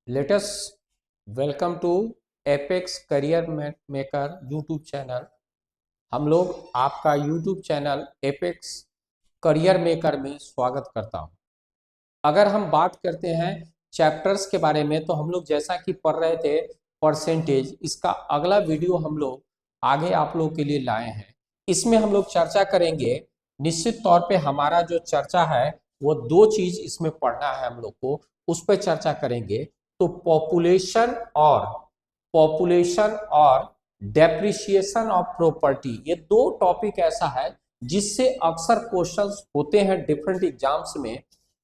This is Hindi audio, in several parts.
Let us welcome to Apex Career Maker YouTube channel. हम लोग आपका YouTube channel apex career maker में स्वागत करता हूं। अगर हम बात करते हैं चैप्टर्स के बारे में तो हम लोग जैसा कि पढ़ रहे थे परसेंटेज, इसका अगला वीडियो हम लोग आगे आप लोग के लिए लाए हैं। इसमें हम लोग चर्चा करेंगे। निश्चित तौर पे हमारा जो चर्चा है वो दो चीज इसमें पढ़ना है हम लोग को, उस पर चर्चा करेंगे। तो पॉपुलेशन और डेप्रिसिएशन ऑफ प्रॉपर्टी, ये दो टॉपिक ऐसा है जिससे अक्सर क्वेश्चंस होते हैं डिफरेंट एग्जाम्स में।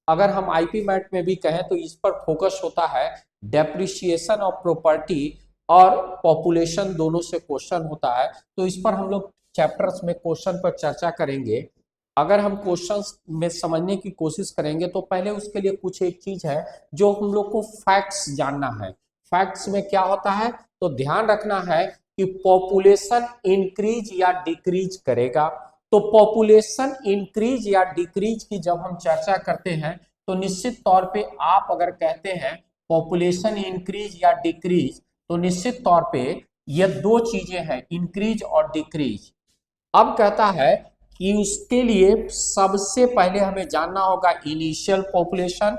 अगर हम आईपी मैट में भी कहें तो इस पर फोकस होता है। डेप्रिसिएशन ऑफ प्रॉपर्टी और पॉपुलेशन दोनों से क्वेश्चन होता है, तो इस पर हम लोग चैप्टर्स में क्वेश्चन पर चर्चा करेंगे। अगर हम क्वेश्चंस में समझने की कोशिश करेंगे तो पहले उसके लिए कुछ एक चीज है जो हम लोग को फैक्ट्स जानना है। फैक्ट्स में क्या होता है तो ध्यान रखना है कि पॉपुलेशन इंक्रीज या डिक्रीज करेगा। तो पॉपुलेशन इंक्रीज या डिक्रीज की जब हम चर्चा करते हैं तो निश्चित तौर पे आप अगर कहते हैं पॉपुलेशन इंक्रीज या डिक्रीज, तो निश्चित तौर पे ये दो चीजें हैं, इंक्रीज और डिक्रीज। अब कहता है कि उसके लिए सबसे पहले हमें जानना होगा इनिशियल पॉपुलेशन।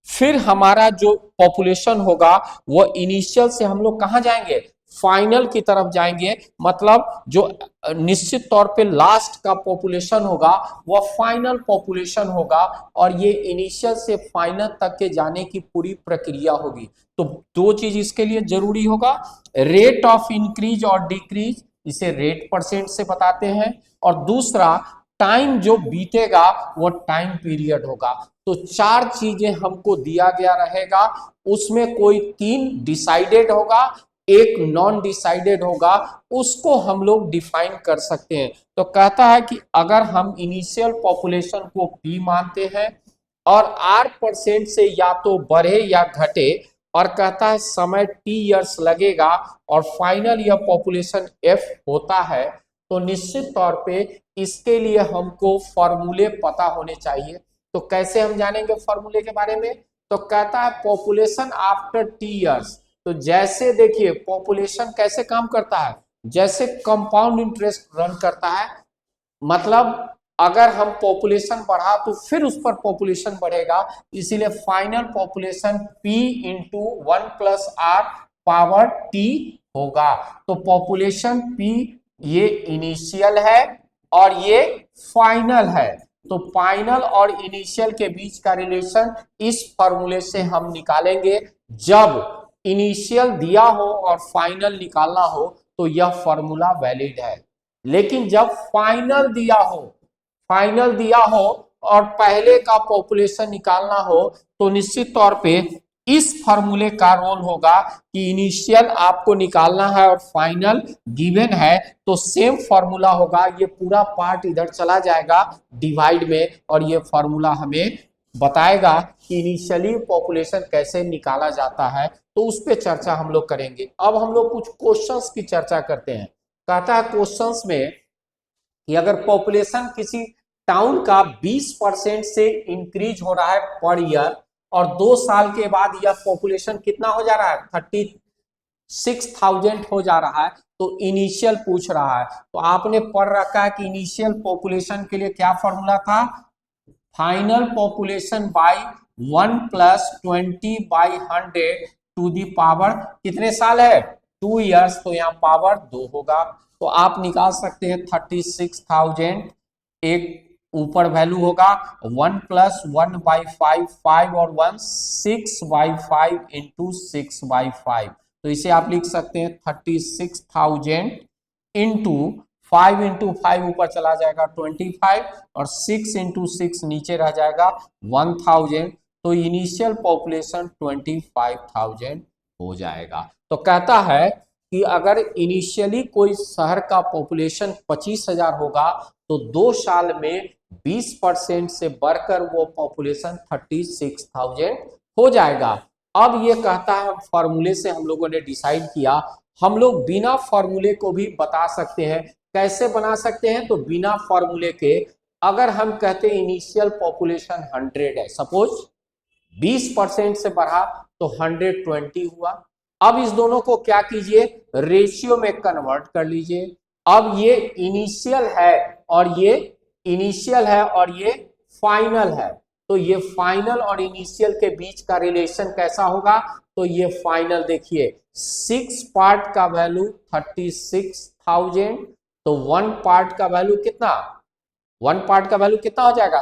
फिर हमारा जो पॉपुलेशन होगा वो इनिशियल से हम लोग कहां जाएंगे, फाइनल की तरफ जाएंगे। मतलब जो निश्चित तौर पे लास्ट का पॉपुलेशन होगा वह फाइनल पॉपुलेशन होगा, और ये इनिशियल से फाइनल तक के जाने की पूरी प्रक्रिया होगी। तो दो चीज इसके लिए जरूरी होगा, रेट ऑफ इंक्रीज और डिक्रीज, इसे रेट परसेंट से बताते हैं, और दूसरा टाइम जो बीतेगा वो टाइम पीरियड होगा। तो चार चीजें हमको दिया गया रहेगा, उसमें कोई तीन डिसाइडेड होगा, एक नॉन डिसाइडेड होगा, उसको हम लोग डिफाइन कर सकते हैं। तो कहता है कि अगर हम इनिशियल पॉपुलेशन को P मानते हैं और R% से या तो बढ़े या घटे, और कहता है समय T इयर्स लगेगा और फाइनल यह पॉपुलेशन F होता है, तो निश्चित तौर पे इसके लिए हमको फॉर्मूले पता होने चाहिए। तो कैसे हम जानेंगे फॉर्मूले के बारे में, तो कहता है पॉपुलेशन आफ्टर T इयर्स। तो जैसे देखिए पॉपुलेशन कैसे काम करता है, जैसे कंपाउंड इंटरेस्ट रन करता है। मतलब अगर हम पॉपुलेशन बढ़ा तो फिर उस पर पॉपुलेशन बढ़ेगा, इसीलिए final population P into 1+R power T होगा। तो पॉपुलेशन P ये इनिशियल है और ये फाइनल है। तो फाइनल और इनिशियल के बीच का रिलेशन इस फॉर्मूले से हम निकालेंगे। जब इनिशियल दिया हो और फाइनल निकालना हो तो यह फॉर्मूला वैलिड है। लेकिन जब फाइनल दिया हो और पहले का पॉपुलेशन निकालना हो तो निश्चित तौर पे इस फॉर्मूले का रोल होगा कि इनिशियल आपको निकालना है और फाइनल गिवन है, तो सेम फॉर्मूला होगा। ये पूरा पार्ट इधर चला जाएगा डिवाइड में, और ये फॉर्मूला हमें बताएगा कि इनिशियली पॉपुलेशन कैसे निकाला जाता है। तो उस पर चर्चा हम लोग करेंगे। अब हम लोग कुछ क्वेश्चंस की चर्चा करते हैं। कहता है क्वेश्चंस में कि अगर पॉपुलेशन किसी टाउन का 20% से इंक्रीज हो रहा है पर ईयर, और 2 साल के बाद यह पॉपुलेशन कितना हो जा रहा है, 36,000 हो जा रहा है, तो इनिशियल पूछ रहा है। तो आपने पढ़ रखा है कि इनिशियल पॉपुलेशन के लिए क्या फॉर्मूला था, final population by 1+20/100 to the power, कितने साल है, 2 इयर्स, तो यहाँ पावर 2 होगा। तो आप निकाल सकते हैं 36,000, एक ऊपर वैल्यू होगा 1+1/5, 5 और 1 6/5 इंटू 6/5। तो इसे आप लिख सकते हैं 36,000 इंटू 5 इंटू 5 ऊपर चला जाएगा 25, और 6 इंटू 6 नीचे रह जाएगा 1000। तो इनिशियल पॉपुलेशन 25,000 हो जाएगा। तो कहता है कि अगर इनिशियली कोई शहर का पॉपुलेशन 25,000 होगा तो 2 साल में 20% से बढ़कर वो पॉपुलेशन 36,000 हो जाएगा। अब ये कहता है फॉर्मूले से हम लोगों ने डिसाइड किया। हम लोग बिना फॉर्मूले को भी बता सकते हैं। कैसे बना सकते हैं, तो बिना फॉर्मूले के अगर हम कहते हैं इनिशियल पॉपुलेशन 100 है, सपोज 20% से बढ़ा तो 120 हुआ। अब इस दोनों को क्या कीजिए, रेशियो में कन्वर्ट कर लीजिए। अब ये इनिशियल है और ये फाइनल है, तो ये फाइनल और इनिशियल के बीच का रिलेशन कैसा होगा, तो ये फाइनल देखिए 6 पार्ट का वैल्यू 36,000, तो 1 पार्ट का वैल्यू कितना, 1 पार्ट का वैल्यू कितना हो जाएगा,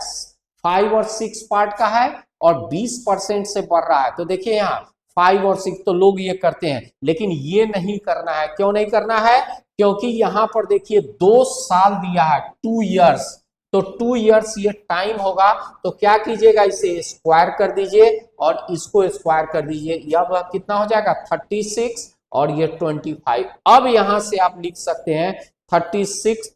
5 और 6 पार्ट का है और 20% से बढ़ रहा है। तो देखिए यहाँ 5 और 6 तो लोग ये करते हैं, लेकिन ये नहीं करना है। क्यों नहीं करना है, क्योंकि यहां पर देखिए 2 साल दिया है, 2 इयर्स, तो 2 इयर्स ये टाइम होगा। तो क्या कीजिएगा, इसे स्क्वायर कर दीजिए और इसको स्क्वायर कर दीजिए, यह कितना हो जाएगा 36 और ये 25। अब यहां से आप लिख सकते हैं 36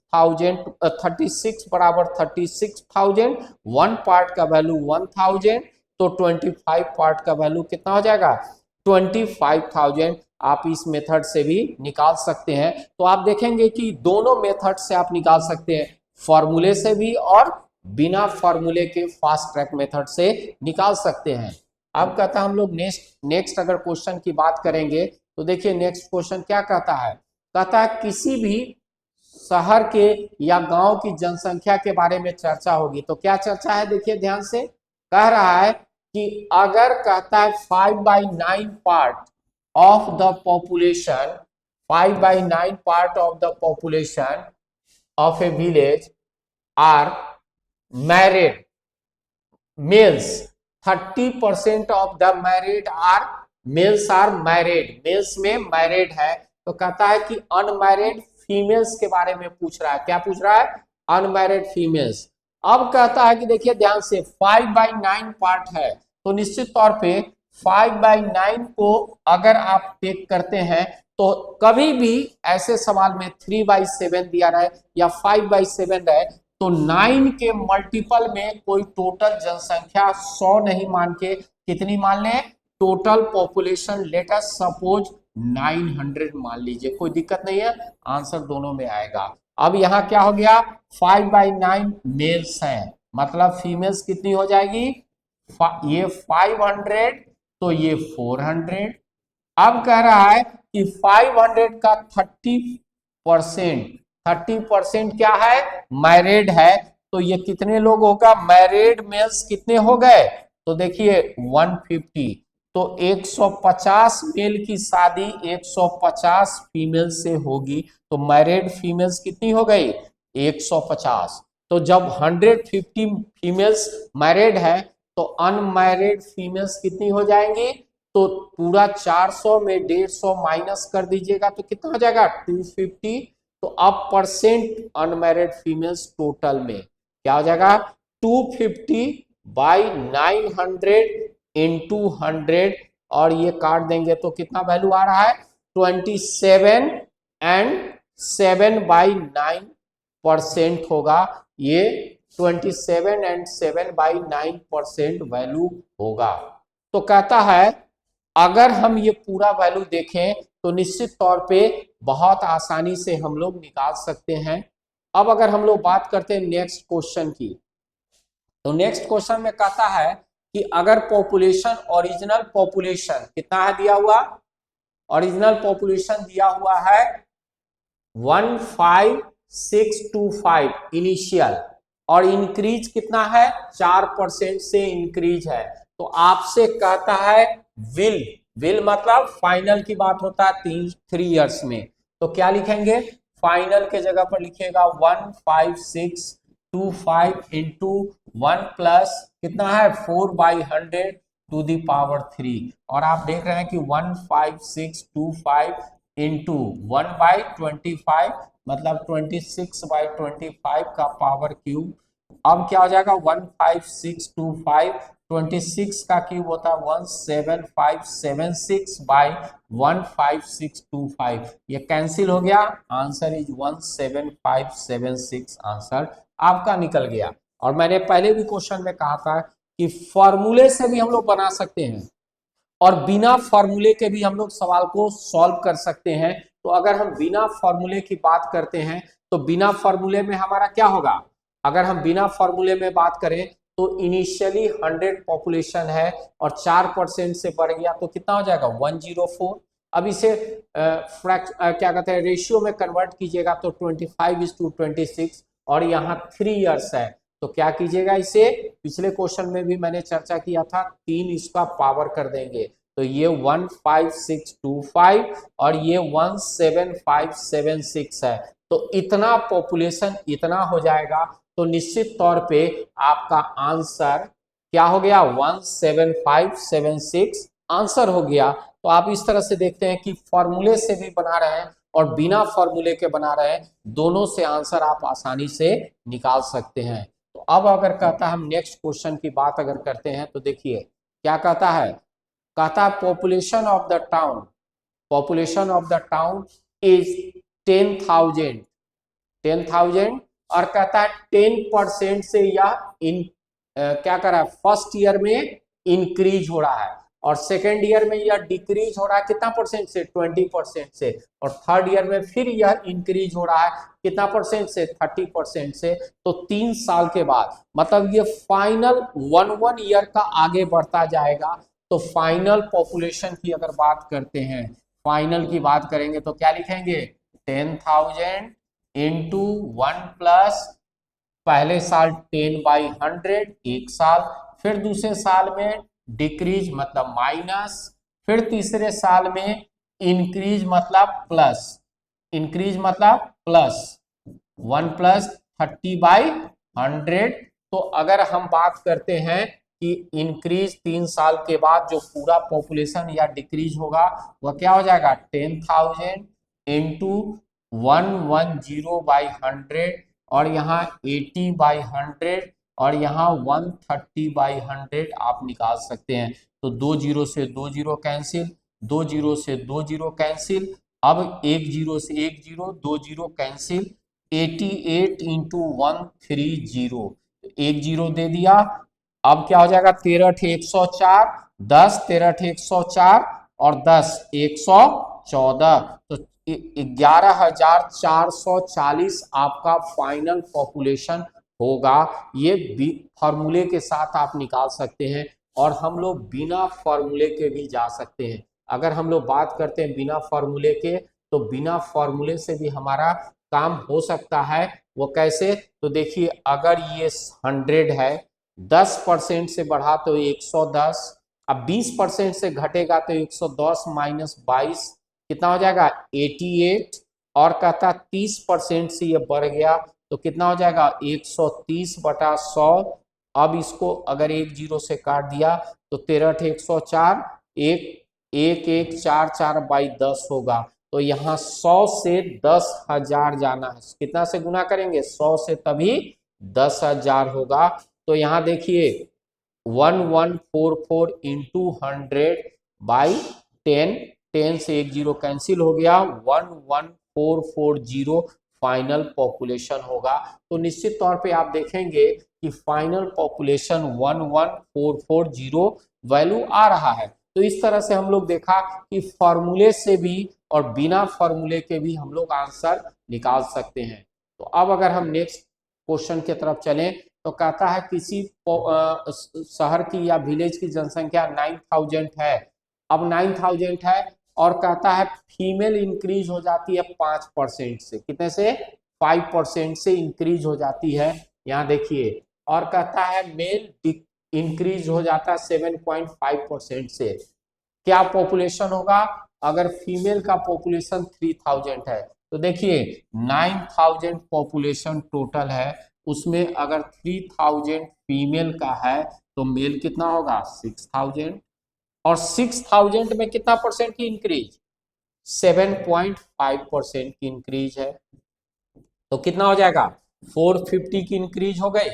बराबर 36,000, 1 पार्ट का वैल्यू 1000, तो 25 पार्ट का वैल्यू कितना हो जाएगा 25,000। आप इस मेथड से भी निकाल सकते हैं। तो आप देखेंगे कि दोनों मेथड से आप निकाल सकते हैं, फॉर्मूले से भी और बिना फॉर्मूले के फास्ट ट्रैक मेथड से निकाल सकते हैं। अब कहता है हम लोग नेक्स्ट अगर क्वेश्चन की बात करेंगे तो देखिए नेक्स्ट क्वेश्चन क्या कहता है, कहता है किसी भी शहर के या गांव की जनसंख्या के बारे में चर्चा होगी। तो क्या चर्चा है, देखिए ध्यान से, कह रहा है कि अगर कहता है 5/9 part of the population, 5/9 part of the population of a village are married males, 30% of the married are males are married, males में मैरिड है। तो कहता है कि अनमैरिड फीमेल्स के बारे में पूछ रहा है, क्या पूछ रहा है, अनमैरिड फीमेल्स। अब कहता है कि देखिए ध्यान से 5/9 पार्ट है, तो निश्चित तौर पे 5/9 को अगर आप टेक करते हैं तो कभी भी ऐसे सवाल में 3/7 दिया रहे या 5/7 रहे तो 9 के मल्टीपल में कोई टोटल जनसंख्या 100 नहीं मान के कितनी मान ले, total population let us suppose 900 मान लीजिए, कोई दिक्कत नहीं है, आंसर दोनों में आएगा। अब यहाँ क्या हो गया, 5/9 मेल्स हैं, मतलब फीमेल्स कितनी हो जाएगी, ये 500 तो ये 400। अब कह रहा है कि 500 का 30% क्या है, मैरिड है, तो ये कितने लोग होगा, मैरिड मेल्स कितने हो गए, तो देखिए 150, तो 150 मेल की शादी 150 फीमेल से होगी, तो मैरिड फीमेल्स कितनी हो गई 150। तो जब 150 फीमेल्स मैरिड है तो अनमैरिड फीमेल्स कितनी हो जाएंगी, तो पूरा 400 में 150 माइनस कर दीजिएगा तो कितना हो जाएगा 250। तो अब परसेंट अनमैरिड फीमेल्स टोटल में क्या हो जाएगा 250/900 इंटू 100 और ये काट देंगे तो कितना वैल्यू आ रहा है 27 एंड 7/9% होगा, ये 27 एंड 7/9% वैल्यू होगा। तो कहता है अगर हम ये पूरा वैल्यू देखें तो निश्चित तौर पे बहुत आसानी से हम लोग निकाल सकते हैं। अब अगर हम लोग बात करते हैं नेक्स्ट क्वेश्चन की, तो नेक्स्ट क्वेश्चन में कहता है कि अगर पॉपुलेशन, ओरिजिनल पॉपुलेशन कितना है दिया हुआ, ओरिजिनल पॉपुलेशन दिया हुआ है 15625 इनिशियल और इंक्रीज कितना है 4% से इंक्रीज है। तो आपसे कहता है विल मतलब फाइनल की बात होता है 3 इयर्स में, तो क्या लिखेंगे, फाइनल के जगह पर लिखेगा 15625 इंटू 1 प्लस कितना है 4/100 टू द पावर 3, और आप देख रहे हैं कि 15625 इंटू 1/25 मतलब 26/25 का पावर क्यूब। अब क्या हो जाएगा 15625, 26 का क्यूब होता है 17576/15625, ये कैंसिल हो गया, आंसर इज 17576, आंसर आपका निकल गया। और मैंने पहले भी क्वेश्चन में कहा था कि फॉर्मूले से भी हम लोग बना सकते हैं और बिना फॉर्मूले के भी हम लोग सवाल को सॉल्व कर सकते हैं। तो अगर हम बिना फॉर्मूले की बात करते हैं तो बिना फॉर्मूले में हमारा क्या होगा, अगर हम बिना फॉर्मूले में बात करें तो इनिशियली 100 पॉपुलेशन है और 4% से बढ़ गया तो कितना हो जाएगा 104। अब इसे क्या कहते हैं रेशियो में कन्वर्ट कीजिएगा तो 25:26 और यहाँ 3 इयर्स है तो क्या कीजिएगा इसे, पिछले क्वेश्चन में भी मैंने चर्चा किया था 3 इसका पावर कर देंगे तो ये 15625 और ये 17576 है। तो इतना पॉपुलेशन इतना हो जाएगा तो निश्चित तौर पे आपका आंसर क्या हो गया 17576 आंसर हो गया। तो आप इस तरह से देखते हैं कि फॉर्मूले से भी बना रहे हैं और बिना फॉर्मूले के बना रहे हैं, दोनों से आंसर आप आसानी से निकाल सकते हैं। तो अब अगर कहता है हम नेक्स्ट क्वेश्चन की बात अगर करते हैं तो देखिए क्या कहता है population of the town is 10,000 और कहता है 10% से यह क्या कर रहा है फर्स्ट ईयर में इंक्रीज हो रहा है और सेकेंड ईयर में यह डिक्रीज हो रहा है कितना परसेंट से 20% से और थर्ड ईयर में फिर यह इंक्रीज हो रहा है कितना परसेंट से 30% से। तो 3 साल के बाद मतलब ये फाइनल 1 ईयर का आगे बढ़ता जाएगा। तो फाइनल पॉपुलेशन की अगर बात करते हैं, फाइनल की बात करेंगे तो क्या लिखेंगे 10,000 इंटू 1 प्लस पहले साल 10/100 एक साल, फिर दूसरे साल में डिक्रीज मतलब माइनस, फिर तीसरे साल में इंक्रीज मतलब प्लस, 1 प्लस 30/100। तो अगर हम बात करते हैं कि इंक्रीज 3 साल के बाद जो पूरा पॉपुलेशन या डिक्रीज होगा वह क्या हो जाएगा 10,000 इंटू 110/100 और यहाँ 80/100 और यहाँ 130/100 आप निकाल सकते हैं। तो 2 जीरो से 2 जीरो कैंसिल, 2 जीरो से 2 जीरो कैंसिल, अब 1 जीरो से 1 zero, 2 zero cancel, 88 into 130, 1 zero दे दिया। अब क्या हो जाएगा 13/104, 10 13/104 और 10 114 तो 11,440 आपका फाइनल पॉपुलेशन होगा। ये फॉर्मूले के साथ आप निकाल सकते हैं और हम लोग बिना फॉर्मूले के भी जा सकते हैं। अगर हम लोग बात करते हैं बिना फॉर्मूले के तो बिना फॉर्मूले से भी हमारा काम हो सकता है। वो कैसे, तो देखिए अगर ये 100 है 10% से बढ़ा तो 110, अब 20% से घटेगा तो 110 माइनस 22 कितना हो जाएगा 88 और कहता 30% से ये बढ़ गया तो कितना हो जाएगा 130/100। अब इसको अगर 1 जीरो से काट दिया तो 13/104 1144/10 होगा। तो यहाँ 100 से 10,000 जाना है, कितना से गुना करेंगे 100 से तभी 10,000 होगा। तो यहाँ देखिए 1144 इंटू 100/10, 10 से 1 जीरो कैंसिल हो गया 11440 फाइनल पॉपुलेशन होगा। तो निश्चित तौर पे आप देखेंगे कि फाइनल पॉपुलेशन 11440 वैल्यू आ रहा है। तो इस तरह से हम लोग देखा कि फॉर्मूले से भी और बिना फॉर्मूले के भी हम लोग आंसर निकाल सकते हैं। तो अब अगर हम नेक्स्ट क्वेश्चन की तरफ चलें तो कहता है किसी शहर की या विलेज की जनसंख्या 9,000 है। अब 9,000 है और कहता है फीमेल इंक्रीज हो जाती है 5% से, कितने से 5% से इंक्रीज हो जाती है यहाँ देखिए, और कहता है मेल इंक्रीज हो जाता है 7.5% से। क्या पॉपुलेशन होगा अगर फीमेल का पॉपुलेशन 3,000 है तो देखिए 9,000 पॉपुलेशन टोटल है, उसमें अगर 3,000 फीमेल का है तो मेल कितना होगा 6,000 और 6,000 में कितना परसेंट की इंक्रीज 7.5% की इंक्रीज है। तो कितना हो जाएगा 450 की इंक्रीज हो गई।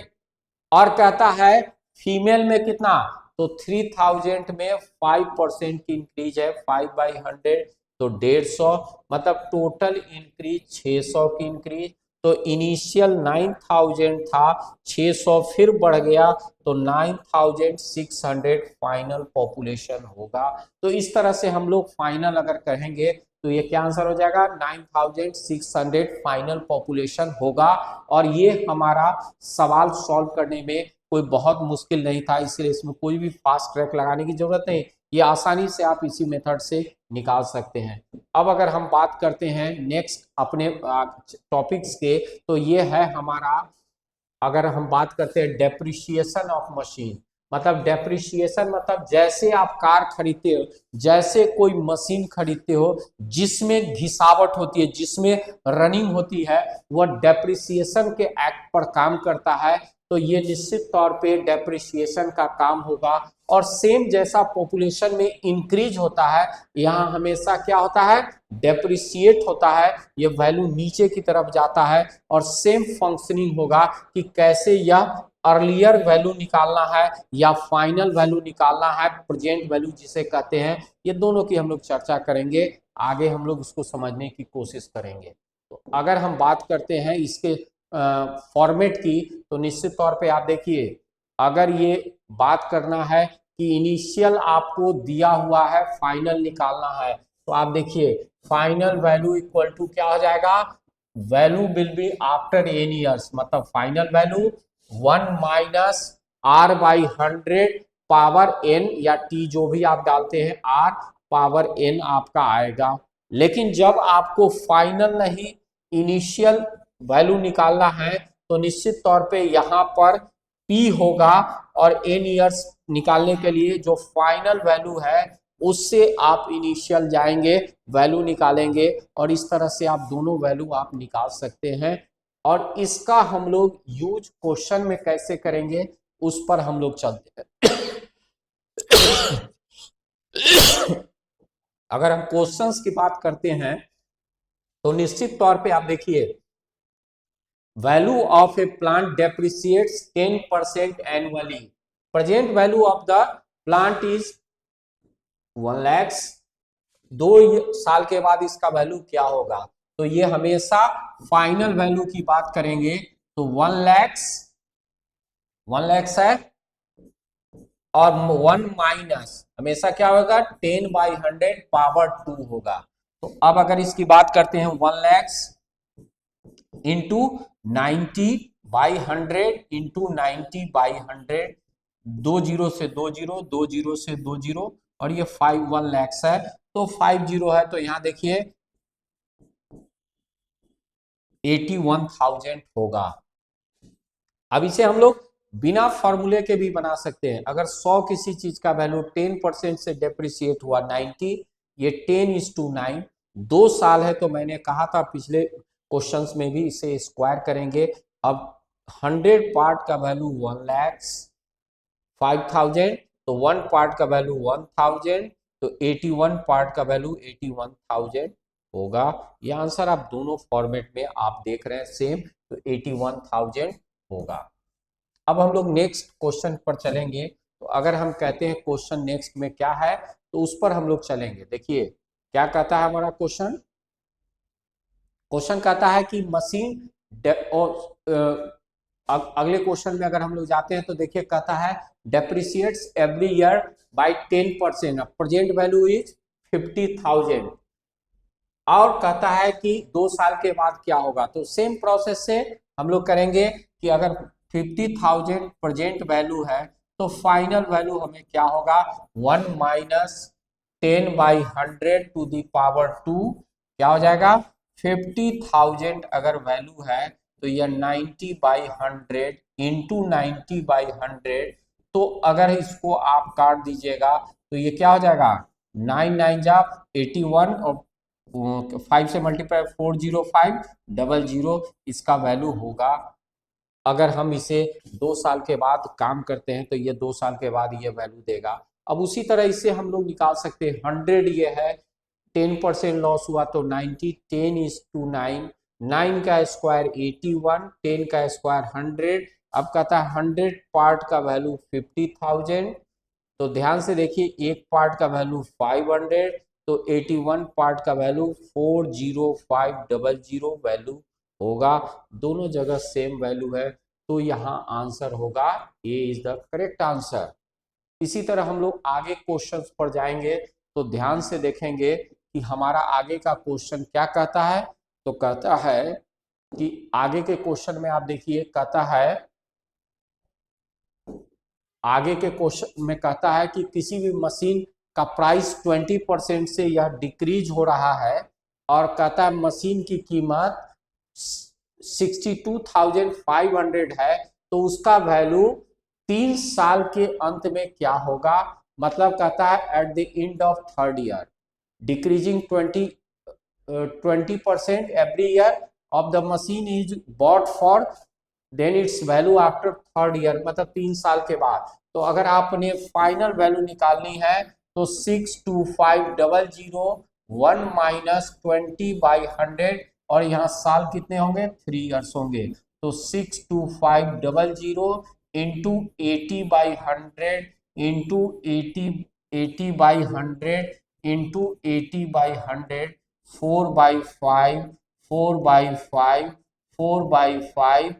और कहता है फीमेल में कितना, तो 3,000 में 5% की इंक्रीज है 5/100 तो 150, मतलब टोटल इंक्रीज 600 की इंक्रीज। तो इनिशियल 9,000 था 600 फिर बढ़ गया तो 9,600 फाइनल पॉपुलेशन होगा। तो इस तरह से हम लोग फाइनल अगर कहेंगे तो ये क्या आंसर हो जाएगा 9,600 फाइनल पॉपुलेशन होगा। और ये हमारा सवाल सॉल्व करने में कोई बहुत मुश्किल नहीं था, इसलिए इसमें कोई भी फास्ट ट्रैक लगाने की जरूरत नहीं, ये आसानी से आप इसी मेथड से निकाल सकते हैं। अब अगर हम बात करते हैं नेक्स्ट अपने टॉपिक्स के, तो ये है हमारा, अगर हम बात करते हैं डेप्रिसिएशन ऑफ मशीन, मतलब डेप्रिसिएशन मतलब जैसे आप कार खरीदते हो, जैसे कोई मशीन खरीदते हो जिसमें घिसावट होती है, जिसमें रनिंग होती है, वह डेप्रिसिएशन के एक्ट पर काम करता है, तो ये निश्चित तौर पे डेप्रिसिएशन का काम होगा। और सेम जैसा पॉपुलेशन में इंक्रीज होता है, यहाँ हमेशा क्या होता है, डेप्रिसिएट होता है, ये वैल्यू नीचे की तरफ जाता है। और सेम फंक्शनिंग होगा कि कैसे यह अर्लियर वैल्यू निकालना है या फाइनल वैल्यू निकालना है, प्रेजेंट वैल्यू जिसे कहते हैं, ये दोनों की हम लोग चर्चा करेंगे, आगे हम लोग उसको समझने की कोशिश करेंगे। तो अगर हम बात करते हैं इसके फॉर्मेट की, तो निश्चित तौर पे आप देखिए, अगर ये बात करना है कि इनिशियल आपको दिया हुआ है, फाइनल निकालना है, तो आप देखिए फाइनल वैल्यू इक्वल टू क्या हो जाएगा, value will be after n years, मतलब final value 1 minus R by 100 power n या टी जो भी आप डालते हैं, आर पावर एन आपका आएगा। लेकिन जब आपको फाइनल नहीं इनिशियल वैल्यू निकालना है, तो निश्चित तौर पे यहाँ पर पी होगा, और एन ईयर्स निकालने के लिए जो फाइनल वैल्यू है उससे आप इनिशियल जाएंगे, वैल्यू निकालेंगे, और इस तरह से आप दोनों वैल्यू आप निकाल सकते हैं। और इसका हम लोग यूज क्वेश्चन में कैसे करेंगे उस पर हम लोग चलते हैं। अगर हम क्वेश्चंस की बात करते हैं, तो निश्चित तौर पे आप देखिए, value of a plant depreciates 10% annually, present value of the plant is 1 lakh, 2 साल के बाद इसका वैल्यू क्या होगा, तो ये हमेशा फाइनल वैल्यू की बात करेंगे, तो 1 लाख है, और 1 माइनस हमेशा क्या होगा, 10/100 पावर 2 होगा। तो अब अगर इसकी बात करते हैं, 1 लाख इंटू 90/100 इंटू 90/100, 2 जीरो से 2 जीरो, 2 जीरो से 2 जीरो, और ये 1 लाख है, तो 5 जीरो है, तो यहां देखिए 81,000 होगा। अब इसे हम लोग बिना फॉर्मूले के भी बना सकते हैं। अगर 100 किसी चीज का वैल्यू 10% से डेप्रिसिएट हुआ 90, ये 10:9, 2 साल है, तो मैंने कहा था पिछले क्वेश्चंस में भी इसे स्क्वायर करेंगे। अब 100 पार्ट का वैल्यू 1,05,000, तो 1 पार्ट का वैल्यू 1,000, तो 81 पार्ट का वैल्यू 81,000 होगा। ये आंसर आप दोनों फॉर्मेट में आप देख रहे हैं सेम, तो 81,000 होगा। अब हम लोग नेक्स्ट क्वेश्चन पर चलेंगे। तो अगर हम कहते हैं क्वेश्चन नेक्स्ट में क्या है, तो उस पर हम लोग चलेंगे। देखिए क्या कहता है हमारा क्वेश्चन, क्वेश्चन कहता है कि मशीन, और अगले क्वेश्चन में अगर हम लोग जाते हैं, तो देखिए कहता है depreciates every year by 10%, present value is 50,000, और कहता है कि 2 साल के बाद क्या होगा। तो सेम प्रोसेस से हम लोग करेंगे कि अगर 50,000 प्रेजेंट वैल्यू है, तो फाइनल वैल्यू हमें क्या होगा, 1 माइनस 10/100 टू दी पावर 2, क्या हो जाएगा, 50,000 अगर वैल्यू है, तो यह 90/100 इंटू 90/100, तो अगर इसको आप काट दीजिएगा, तो ये क्या हो जाएगा, 9 9 जा 81, और 5 से मल्टीप्लाई 405 00, इसका वैल्यू होगा। अगर हम इसे 2 साल के बाद काम करते हैं, तो ये 2 साल के बाद ये वैल्यू देगा। अब उसी तरह इसे हम लोग निकाल सकते हैं, 100 ये है, 10% लॉस हुआ तो 90, 10:9, 9 का स्क्वायर 81, 10 का स्क्वायर 100। अब कहता है 100 पार्ट का वैल्यू 50,000, तो ध्यान से देखिए, एक पार्ट का वैल्यू 500, तो 81 पार्ट का वैल्यू 40500 वैल्यू होगा। दोनों जगह सेम वैल्यू है, तो यहाँ आंसर होगा ए इज द करेक्ट आंसर। इसी तरह हम लोग आगे क्वेश्चंस पर जाएंगे, तो ध्यान से देखेंगे कि हमारा आगे का क्वेश्चन क्या कहता है। तो कहता है कि आगे के क्वेश्चन में आप देखिए, कहता है आगे के क्वेश्चन में कहता है कि किसी भी मशीन का प्राइस 20% से यह डिक्रीज हो रहा है और कहता है मशीन की कीमत 62,500 है, तो उसका वैल्यू 3 साल के अंत में क्या होगा। मतलब कहता है at the end of third year decreasing 20% every year of the machine is bought for then its value after third year, मतलब 3 साल के बाद। तो अगर आपने फाइनल वैल्यू निकालनी है तो 62500 माइनस 20/100 और यहाँ साल कितने होंगे 3 ईयर्स होंगे। तो 62500 इंटू 80/100 इंटू 80/100 इंटू 80/100 4/5 4/5 4/5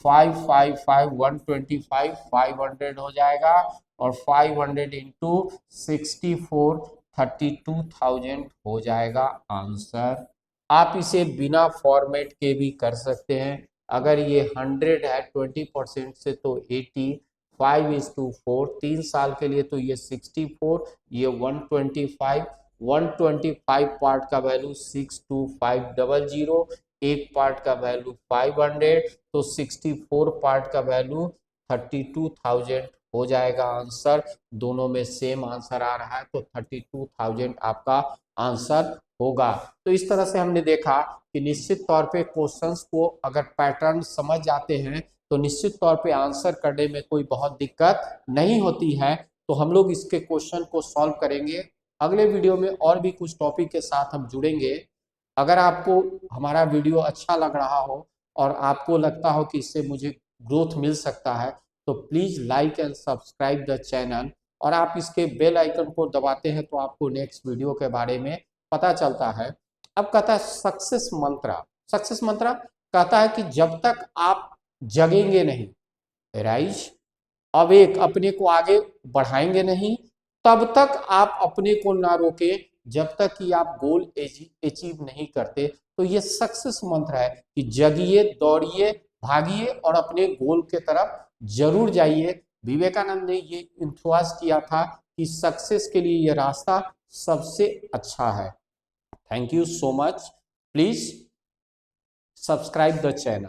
555 125 500 हो जाएगा और 500 इंटू 64 32,000 हो जाएगा आंसर। आप इसे बिना फॉर्मेट के भी कर सकते हैं। अगर ये 100 है 20% से तो 80 5:4 3 साल के लिए तो ये 64 ये 125 पार्ट का वैल्यू 62500 एक पार्ट का वैल्यू 500 तो 64 पार्ट का वैल्यू 32,000 हो जाएगा आंसर। दोनों में सेम आंसर आ रहा है तो 32,000 आपका आंसर होगा। तो इस तरह से हमने देखा कि निश्चित तौर पे क्वेश्चंस को अगर पैटर्न समझ जाते हैं तो निश्चित तौर पे आंसर करने में कोई बहुत दिक्कत नहीं होती है। तो हम लोग इसके क्वेश्चन को सॉल्व करेंगे। अगले वीडियो में और भी कुछ टॉपिक के साथ हम जुड़ेंगे। अगर आपको हमारा वीडियो अच्छा लग रहा हो और आपको लगता हो कि इससे मुझे ग्रोथ मिल सकता है तो please like and subscribe the channel और आप इसके बेल आइकन को दबाते हैं तो आपको नेक्स्ट वीडियो के बारे में पता चलता है। अब कहता है सक्सेस मंत्रा। सक्सेस मंत्रा कहता है कि जब तक आप जगेंगे नहीं, राइज अवेक अपने को आगे बढ़ाएंगे नहीं, तब तक आप अपने को ना रोके जब तक कि आप गोल अचीव नहीं करते। तो ये सक्सेस मंत्र है कि जगिए, दौड़िए, भागिए और अपने गोल के तरफ जरूर जाइए। विवेकानंद ने ये इंथुआज किया था कि सक्सेस के लिए ये रास्ता सबसे अच्छा है। Thank you so much. Please subscribe the channel.